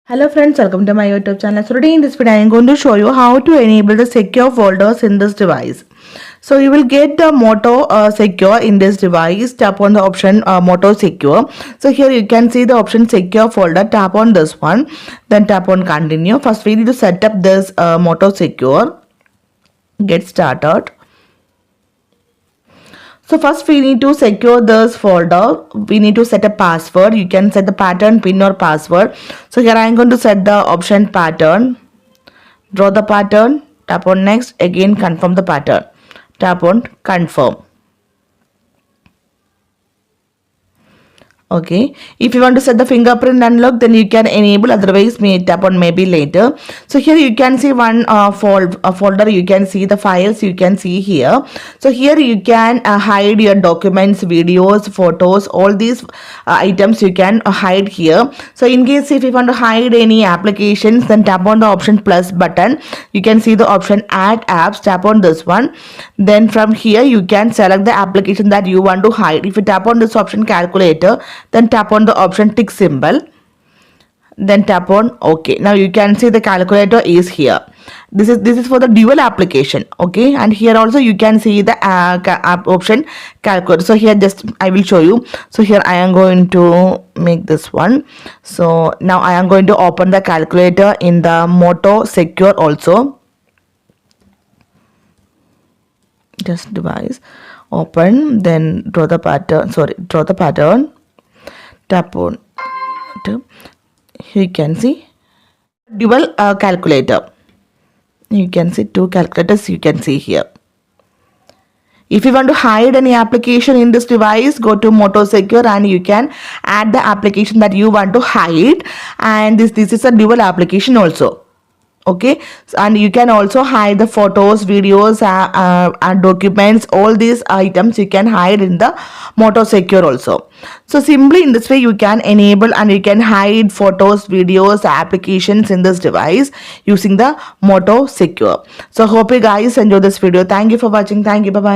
Hello friends, welcome to my YouTube channel. So today in this video I am going to show you how to enable the secure folders in this device. So you will get the Moto secure in this device. Tap on the option Moto secure. So here you can see the option secure folder. Tap on this one, then tap on continue. First we need to set up this Moto secure. Get started. So first we need to secure this folder. We need to set a password. You can set the pattern, pin or password. So here I am going to set the option pattern. Draw the pattern. Tap on next. Again confirm the pattern. Tap on confirm. Okay, if you want to set the fingerprint unlock, then you can enable, otherwise may tap on maybe later. So here you can see one folder. You can see the files you can see here. So here you can hide your documents, videos, photos, all these items you can hide here. So in case if you want to hide any applications, then tap on the option plus button. You can see the option add apps. Tap on this one. Then from here you can select the application that you want to hide. If you tap on this option calculator, then tap on the option tick symbol, then tap on OK. Now you can see the calculator is here. This is for the dual application. Okay, and here also you can see the option calculator. So here just I will show you. So here I am going to make this one. So now I am going to open the calculator in the Moto secure also. Just device open, then draw the pattern. Tap on it. Here you can see dual calculator. You can see two calculators you can see here. If you want to hide any application in this device, go to Moto Secure and you can add the application that you want to hide, and this is a dual application also. Okay, and you can also hide the photos, videos, and documents. All these items you can hide in the Moto Secure also. So simply in this way you can enable and you can hide photos, videos, applications in this device using the Moto Secure. So hope you guys enjoy this video. Thank you for watching. Thank you. Bye bye.